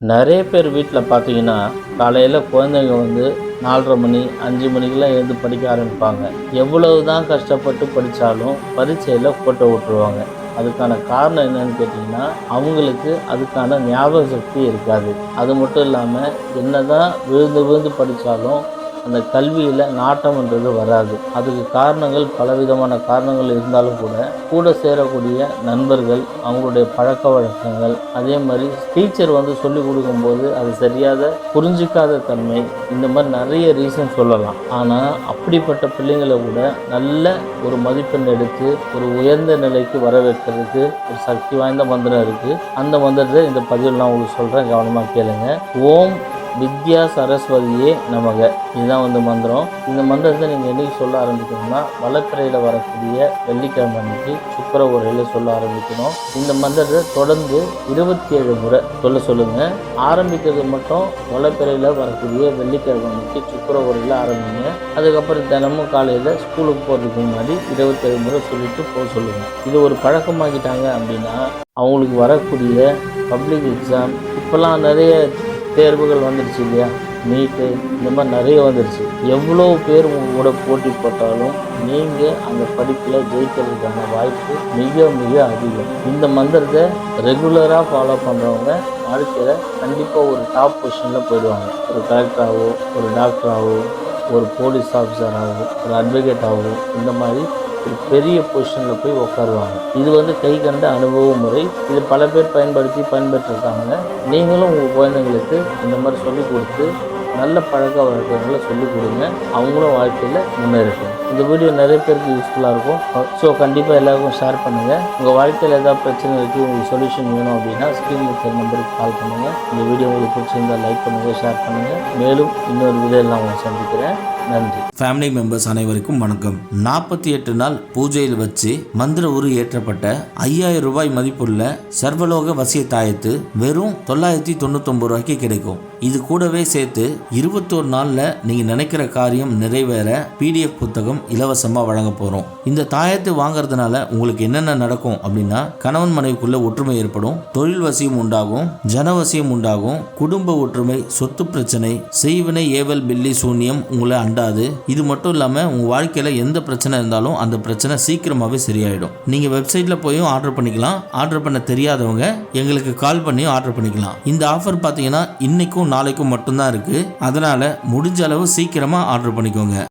நிறைய பேர் வீட்டில் பார்த்தீங்கன்னா, காலையில் குழந்தைங்க வந்து 4:30 மணி, 5 மணிக்கெல்லாம் எழுந்து படிக்க ஆரம்பிப்பாங்க. எவ்வளவு தான் கஷ்டப்பட்டு படித்தாலும் பரீட்சையில் கோட்டை விட்டுருவாங்க. அதுக்கான காரணம் என்னன்னு கேட்டிங்கன்னா, அவங்களுக்கு அதுக்கான ஞாபக சக்தி இருக்காது. அது மட்டும் இல்லாமல் என்னதான் விழுந்து விழுந்து படித்தாலும் அந்த கல்வியில் நாட்டம்ன்றது வராது. அதுக்கு காரணங்கள் பலவிதமான காரணங்கள் இருந்தாலும் கூட சேரக்கூடிய நண்பர்கள், அவங்களுடைய பழக்க வழக்கங்கள், அதே மாதிரி டீச்சர் வந்து சொல்லிக் கொடுக்கும்போது அது சரியாக புரிஞ்சிக்காத தன்மை, இந்த மாதிரி நிறைய ரீசன் சொல்லலாம். ஆனால் அப்படிப்பட்ட பிள்ளைங்களை கூட நல்ல ஒரு மதிப்பெண் எடுத்து ஒரு உயர்ந்த நிலைக்கு வர வைக்கிறதுக்கு ஒரு சக்தி வாய்ந்த மந்திரம் இருக்குது. அந்த மந்திரத்தை இந்த பதிவில் நான் உங்களுக்கு சொல்கிறேன், கவனமாக கேளுங்க. ஓம் வித்யா சரஸ்வதியே நமக, இதுதான் வந்து மந்திரம். இந்த மந்திரத்தை நீங்கள் என்றைக்கு சொல்ல ஆரம்பிக்கணும்னா, வளர்ப்பிறையில் வரக்கூடிய வெள்ளிக்கிழமை அன்னைக்கு சுக்கர உரையில் சொல்ல ஆரம்பிக்கணும். இந்த மந்திரத்தை தொடர்ந்து 27 முறை சொல்லுங்கள். ஆரம்பிக்கிறது மட்டும் வளர்ப்பிறையில் வரக்கூடிய வெள்ளிக்கிழமை அன்னைக்கு சுக்கர உரையில் ஆரம்பிங்க. அதுக்கப்புறம் தினமும் காலையில் ஸ்கூலுக்கு போகிறதுக்கு முன்னாடி 27 முறை சொல்லிட்டு போக சொல்லுங்கள். இது ஒரு பழக்கமாக்கிட்டாங்க அப்படின்னா அவங்களுக்கு வரக்கூடிய பப்ளிக் எக்ஸாம், இப்போல்லாம் நிறைய தேர்வுகள் வந்துடுச்சு இல்லையா, நீட்டு, இந்த மாதிரி நிறைய வந்துடுச்சு. எவ்வளோ பேர் உங்களோட போட்டி போட்டாலும் நீங்கள் அந்த படிப்பில் ஜெயிக்கிறதுக்கான வாய்ப்பு மிக மிக அதிகம். இந்த மந்திரத்தை ரெகுலராக ஃபாலோ பண்ணுறவங்க வாழ்க்கையில் கண்டிப்பாக ஒரு டாப் பொசிஷனில் போயிடுவாங்க. ஒரு கலெக்டராகவோ, ஒரு டாக்டராகவோ, ஒரு போலீஸ் ஆஃபீஸராகவோ, ஒரு அட்வொகேட்டாகவோ, இந்த மாதிரி ஒரு பெரிய பொசிஷனில் போய் உட்காருவாங்க. இது வந்து கை கண்ட அனுபவ முறை. இது பல பேர் பயன்பெற்றிருக்காங்க. நீங்களும் உங்கள் குழந்தைங்களுக்கு இந்த மாதிரி சொல்லிக் கொடுத்து நல்ல பழக்க வழக்கங்களை சொல்லிக் கொடுங்க. அவங்களும் வாழ்க்கையில் முன்னேறட்டும். இந்த வீடியோ நிறைய பேருக்கு யூஸ்ஃபுல்லாக இருக்கும். ஸோ கண்டிப்பாக எல்லாருக்கும் ஷேர் பண்ணுங்கள். உங்கள் வாழ்க்கையில் ஏதாவது பிரச்சனை இருக்குது, உங்களுக்கு சொல்யூஷன் வேணும் அப்படின்னா ஸ்க்ரீனில் இருக்கிற நம்பருக்கு கால் பண்ணுங்கள். இந்த வீடியோ உங்களுக்கு பிடிச்சிருந்தால் லைக் பண்ணுங்கள், ஷேர் பண்ணுங்கள். மேலும் இன்னொரு வீடியோவில் நான் உங்களை சந்திக்கிறேன். நன்றி. ஃபேமிலி மெம்பர்ஸ் அனைவருக்கும் வணக்கம். 48 நாள் பூஜையில் வச்சு மந்திர உரு ஏற்றப்பட்ட 5000 ரூபாய் மதிப்புள்ள சர்வலோக வசிய தாயத்து வெறும் 999 ரூபாய்க்கு கிடைக்கும். இது கூடவே சேர்த்து 21 நாளில் நீங்கள் நினைக்கிற காரியம் நிறைவேற PDF புத்தகம் இலவசமாக வழங்க போகிறோம். இந்த தாயத்தை வாங்குறதுனால உங்களுக்கு என்னென்ன நடக்கும் அப்படின்னா, கணவன் மனைவிக்குள்ள ஒற்றுமை ஏற்படும், தொழில் வசியம் உண்டாகும், ஜனவசியம் உண்டாகும், குடும்ப ஒற்றுமை, சொத்து பிரச்சனை, செய்வினை ஏவல் பில்லி சூன்யம் உங்களை அண்டாது. இது மட்டும் இல்லாமல் உங்கள் வாழ்க்கையில் எந்த பிரச்சனை இருந்தாலும் அந்த பிரச்சனை சீக்கிரமாகவே சரியாயிடும். நீங்கள் வெப்சைட்டில் போயும் ஆர்டர் பண்ணிக்கலாம். ஆர்டர் பண்ண தெரியாதவங்க எங்களுக்கு கால் பண்ணியும் ஆர்டர் பண்ணிக்கலாம். இந்த ஆஃபர் பார்த்தீங்கன்னா இன்னைக்கும் நாளைக்கும் மட்டும்தான் இருக்குது. அதனால் முடிஞ்ச அளவு சீக்கிரமாக ஆர்டர் பண்ணிக்கோங்க.